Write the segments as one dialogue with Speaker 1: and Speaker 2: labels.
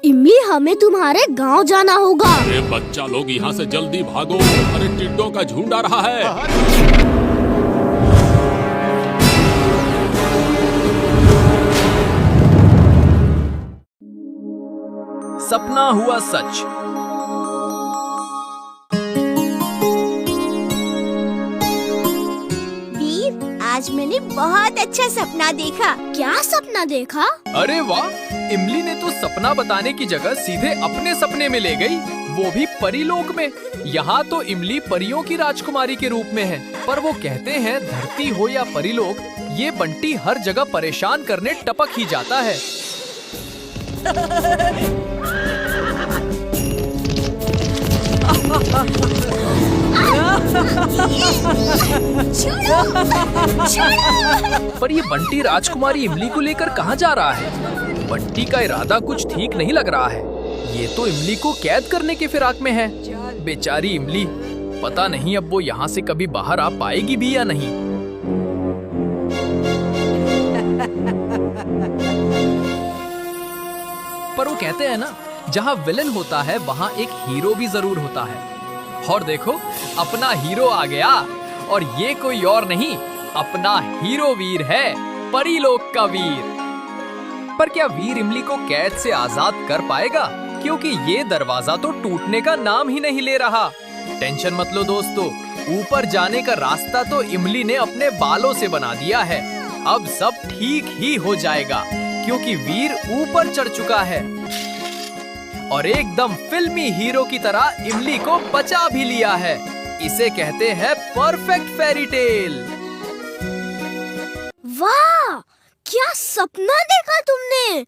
Speaker 1: इमली, हमें तुम्हारे गांव जाना होगा।
Speaker 2: अरे बच्चा लोग यहाँ से जल्दी भागो, अरे टिड्डों का झुंड आ रहा है।
Speaker 3: सपना हुआ सच।
Speaker 4: वीर, आज मैंने बहुत अच्छा सपना देखा।
Speaker 1: क्या सपना देखा?
Speaker 3: अरे वाह, इमली ने तो सपना बताने की जगह सीधे अपने सपने में ले गई, वो भी परीलोक में। यहाँ तो इमली परियों की राजकुमारी के रूप में है, पर वो कहते हैं धरती हो या परीलोक, ये बंटी हर जगह परेशान करने टपक ही जाता है। पर ये बंटी राजकुमारी इमली को लेकर कहाँ जा रहा है? बंटी का इरादा कुछ ठीक नहीं लग रहा है। ये तो इमली को कैद करने के फिराक में है। बेचारी इमली, पता नहीं अब वो यहाँ से कभी बाहर आ पाएगी भी या नहीं। पर वो कहते हैं ना, जहाँ विलन होता है वहाँ एक हीरो भी जरूर होता है। और देखो, अपना हीरो आ गया, और ये कोई और नहीं, अपना हीरो वीर है, परीलोक का वीर। पर क्या वीर इमली को कैद से आजाद कर पाएगा? क्योंकि ये दरवाजा तो टूटने का नाम ही नहीं ले रहा। टेंशन मत लो दोस्तों, ऊपर जाने का रास्ता तो इमली ने अपने बालों से बना दिया है। अब सब ठीक ही हो जाएगा, क्योंकि वीर ऊपर चढ़ चुका है और एकदम फिल्मी हीरो की तरह इमली को बचा भी लिया है। इसे कहते हैं परफेक्ट फेरी टेल।
Speaker 1: वाह, क्या सपना देखा तुमने?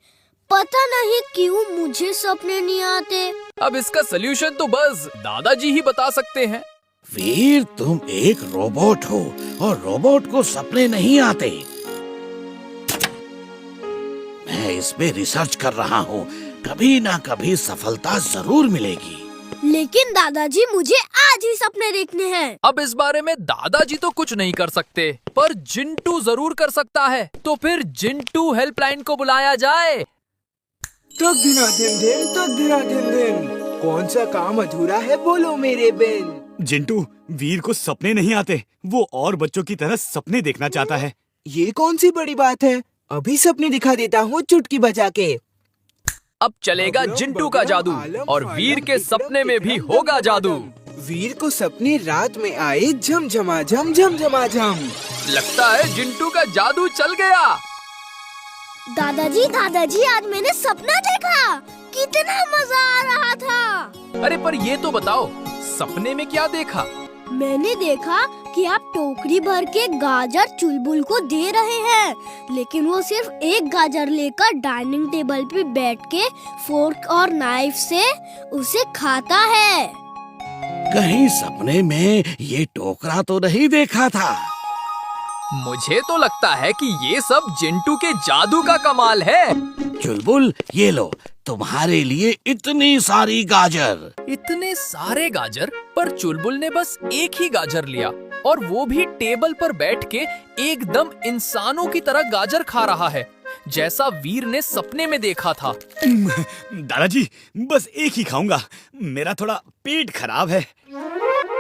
Speaker 1: पता नहीं क्यों मुझे सपने नहीं आते।
Speaker 3: अब इसका सलूशन तो बस दादाजी ही बता सकते हैं।
Speaker 5: वीर, तुम एक रोबोट हो और रोबोट को सपने नहीं आते। मैं इस पे रिसर्च कर रहा हूँ, कभी ना कभी सफलता जरूर मिलेगी।
Speaker 1: लेकिन दादाजी, मुझे आज ही सपने देखने हैं।
Speaker 3: अब इस बारे में दादाजी तो कुछ नहीं कर सकते, पर जिंटू जरूर कर सकता है। तो फिर जिंटू हेल्पलाइन को बुलाया जाए।
Speaker 6: तक दिना दिन दिन, तक दिना दिन दिन, कौन सा काम अधूरा है बोलो मेरे बेन।
Speaker 7: जिंटू, वीर को सपने नहीं आते, वो और बच्चों की तरह सपने देखना चाहता है।
Speaker 6: ये कौन सी बड़ी बात है, अभी सपने दिखा देता हूँ चुटकी बजा के।
Speaker 3: अब चलेगा जिंटू का जादू, और वीर के सपने में भी होगा जादू।
Speaker 6: वीर को सपने रात में आए झमझमा झम झमझमा झम।
Speaker 3: लगता है जिंटू का जादू चल गया।
Speaker 1: दादाजी, दादाजी, आज मैंने सपना देखा, कितना मजा आ रहा था।
Speaker 3: अरे पर ये तो बताओ, सपने में क्या देखा?
Speaker 1: मैंने देखा कि आप टोकरी भर के गाजर चुलबुल को दे रहे हैं, लेकिन वो सिर्फ एक गाजर लेकर डाइनिंग टेबल पे बैठ के फोर्क और नाइफ से उसे खाता है।
Speaker 5: कहीं सपने में ये टोकरा तो नहीं देखा था?
Speaker 3: मुझे तो लगता है कि ये सब जिंटू के जादू का कमाल है।
Speaker 5: चुलबुल, ये लो, तुम्हारे लिए इतनी सारी गाजर।
Speaker 3: इतने सारे गाजर? पर चुलबुल ने बस एक ही गाजर लिया, और वो भी टेबल पर बैठ के एकदम इंसानों की तरह गाजर खा रहा है, जैसा वीर ने सपने में देखा था।
Speaker 7: दादाजी, बस एक ही खाऊंगा, मेरा थोड़ा पेट खराब है।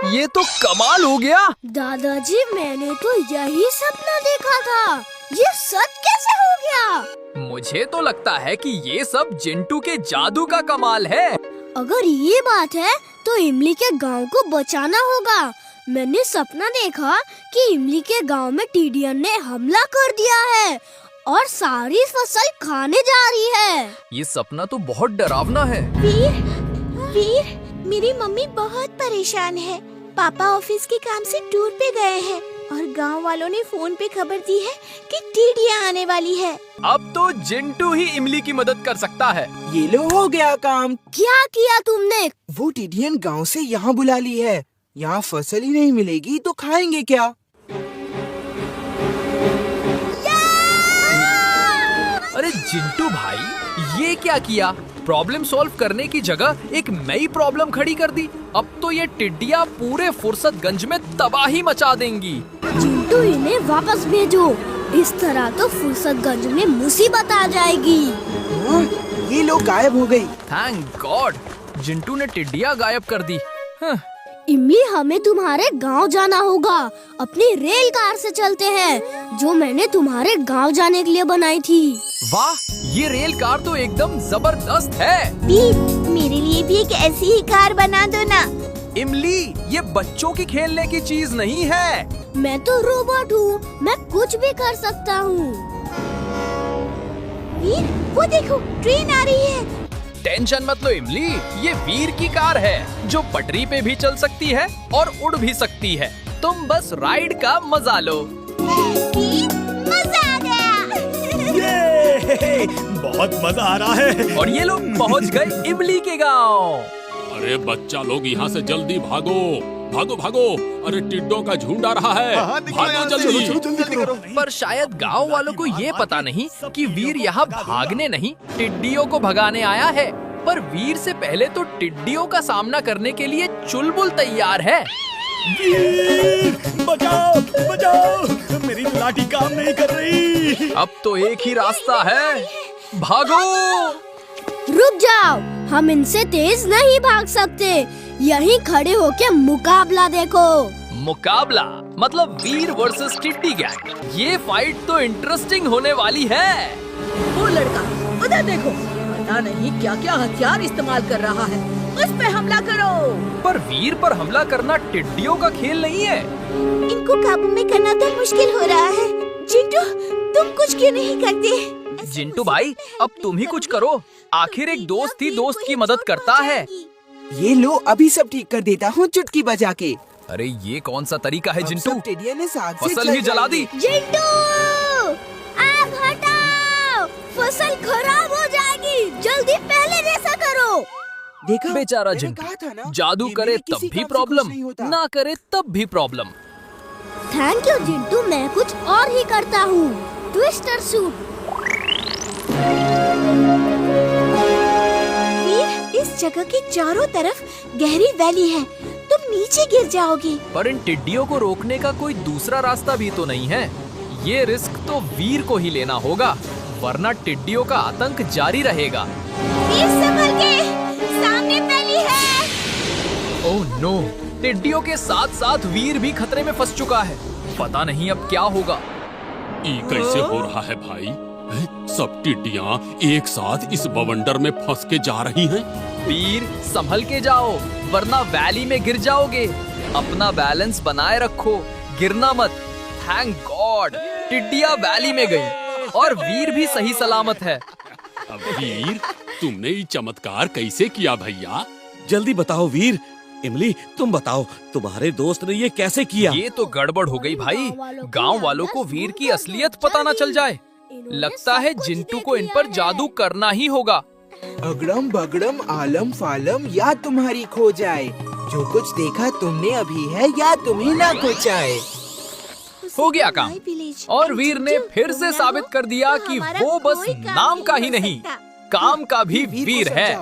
Speaker 3: ये तो कमाल हो गया।
Speaker 1: दादाजी, मैंने तो यही सपना देखा था, ये सच कैसे हो गया?
Speaker 3: मुझे तो लगता है कि ये सब जिंटू के जादू का कमाल है।
Speaker 1: अगर ये बात है तो इमली के गांव को बचाना होगा। मैंने सपना देखा कि इमली के गांव में टिड्डियन ने हमला कर दिया है और सारी फसल खाने जा रही है।
Speaker 3: ये सपना तो बहुत डरावना है।
Speaker 4: वीर, वीर, मेरी मम्मी बहुत परेशान है। पापा ऑफिस के काम से टूर पे गए हैं और गांव वालों ने फोन पे खबर दी है कि टिड्डियां आने वाली है।
Speaker 3: अब तो जिंटू ही इमली की मदद कर सकता है।
Speaker 6: ये लो, हो गया काम।
Speaker 1: क्या किया तुमने?
Speaker 6: वो टिड्डियन गांव से यहाँ बुला ली है। यहाँ फसल ही नहीं मिलेगी तो खाएंगे क्या?
Speaker 3: अरे जिंटू भाई, ये क्या किया? प्रॉब्लम सॉल्व करने की जगह एक नई प्रॉब्लम खड़ी कर दी। अब तो ये टिड्डियां पूरे फुर्सतगंज में तबाही मचा देंगी।
Speaker 1: जिंटू, इन्हें वापस भेजो, इस तरह तो फुर्सतगंज में मुसीबत आ जाएगी।
Speaker 6: ये लोग गायब हो गई।
Speaker 3: थैंक गॉड, जिंटू ने टिड्डियाँ गायब कर दी।
Speaker 1: इमली, हमें तुम्हारे गांव जाना होगा। अपनी रेल कार से चलते हैं, जो मैंने तुम्हारे गांव जाने के लिए बनाई थी।
Speaker 3: वाह, ये रेल कार तो एकदम जबरदस्त है।
Speaker 4: वीर, मेरे लिए भी एक ऐसी ही कार बना दो ना।
Speaker 3: इमली, ये बच्चों की खेलने की चीज नहीं है।
Speaker 1: मैं तो रोबोट हूँ, मैं कुछ भी कर सकता हूँ।
Speaker 4: वीर, वो देखो, ट्रेन आ रही है।
Speaker 3: टेंशन मत लो इमली, ये वीर की कार है जो पटरी पे भी चल सकती है और उड़ भी सकती है। तुम बस राइड का मजा लो।
Speaker 4: वीर, मजा आ गया।
Speaker 7: ये बहुत मजा आ रहा है।
Speaker 3: और ये लोग पहुंच गए इमली के गांव।
Speaker 2: अरे बच्चा लोग यहाँ से जल्दी भागो, भागो भागो। अरे टिड्डों का झुंड आ रहा है, भागो जल्दी।
Speaker 3: पर शायद गांव वालों को ये पता नहीं कि वीर यहाँ भागने नहीं, टिड्डियों को भगाने आया है। पर वीर से पहले तो टिड्डियों का सामना करने के लिए चुलबुल तैयार है।
Speaker 7: वीर, बचाओ बचाओ, मेरी लाठी काम नहीं कर रही।
Speaker 3: अब तो एक ही रास्ता है, भागो।
Speaker 1: रुक जाओ, हम इनसे तेज नहीं भाग सकते। यहीं खड़े होके मुकाबला देखो।
Speaker 3: मुकाबला मतलब वीर वर्सेस टिड्डी गैंग। ये फाइट तो इंटरेस्टिंग होने वाली है।
Speaker 8: वो लड़का उधर देखो, पता नहीं क्या क्या हथियार इस्तेमाल कर रहा है। उस पे हमला करो।
Speaker 3: पर वीर पर हमला करना टिड्डियों का खेल नहीं है।
Speaker 4: इनको काबू में करना तो मुश्किल हो रहा है। चिंटू, तुम कुछ क्यों नहीं करते?
Speaker 3: जिंटू भाई, अब तुम ही कुछ करो। आखिर एक दोस्त ही दोस्त की मदद करता है।
Speaker 6: ये लो, अभी सब ठीक कर देता हूँ चुटकी बजा के।
Speaker 3: अरे ये कौन सा तरीका है जिंटू?
Speaker 6: सब टिड्डियाँ ने साथ से
Speaker 3: फसल
Speaker 6: चल
Speaker 3: ही जला दी।
Speaker 1: जिंटू, आग हटाओ, फसल खराब हो जाएगी। जल्दी पहले जैसा करो।
Speaker 6: देखा,
Speaker 3: बेचारा
Speaker 6: मैंने
Speaker 3: जिंटू,
Speaker 6: कहा था ना,
Speaker 3: जादू
Speaker 6: ये
Speaker 3: करे
Speaker 6: मेरे
Speaker 3: तब
Speaker 6: किसी
Speaker 3: भी
Speaker 6: काम से
Speaker 3: प्रॉब्लम,
Speaker 6: कुछ नहीं होता।
Speaker 3: ना करे तब भी प्रॉब्लम।
Speaker 1: थैंक यू जिंटू, मैं कुछ और ही करता हूँ। Twister suit.
Speaker 4: वीर, इस जगह के चारों तरफ गहरी वैली है, तुम नीचे गिर जाओगे।
Speaker 3: पर इन टिड्डियों को रोकने का कोई दूसरा रास्ता भी तो नहीं है। ये रिस्क तो वीर को ही लेना होगा, वरना टिड्डियों का आतंक जारी रहेगा।
Speaker 4: वीर, संभल के, सामने वैली है।
Speaker 3: ओह नो, टिड्डियों के साथ साथ वीर भी खतरे में फंस चुका है। पता नहीं अब क्या होगा।
Speaker 2: ये कैसे हो रहा है भाई? सब टिड्डियाँ एक साथ इस बवंडर में फंस के जा रही हैं।
Speaker 3: वीर, संभल के जाओ, वरना वैली में गिर जाओगे। अपना बैलेंस बनाए रखो, गिरना मत। थैंक गॉड, टिड्डियाँ वैली में गई और वीर भी सही सलामत है।
Speaker 2: अब वीर, तुमने ये चमत्कार कैसे किया भैया?
Speaker 5: जल्दी बताओ वीर। इमली, तुम बताओ, तुम्हारे दोस्त ने ये कैसे किया?
Speaker 3: ये तो गड़बड़ हो गई भाई। गांव वालों को वीर की असलियत पता न चल जाए। लगता है जिंटू को इन पर जादू करना ही होगा।
Speaker 6: अगड़म बगड़म आलम फालम, या तुम्हारी खो जाए। जो कुछ देखा तुमने अभी है, या तुम्हें ना कुछ आए।
Speaker 3: हो गया काम। और वीर ने फिर से साबित कर दिया कि वो बस नाम का ही नहीं, काम का भी वीर है।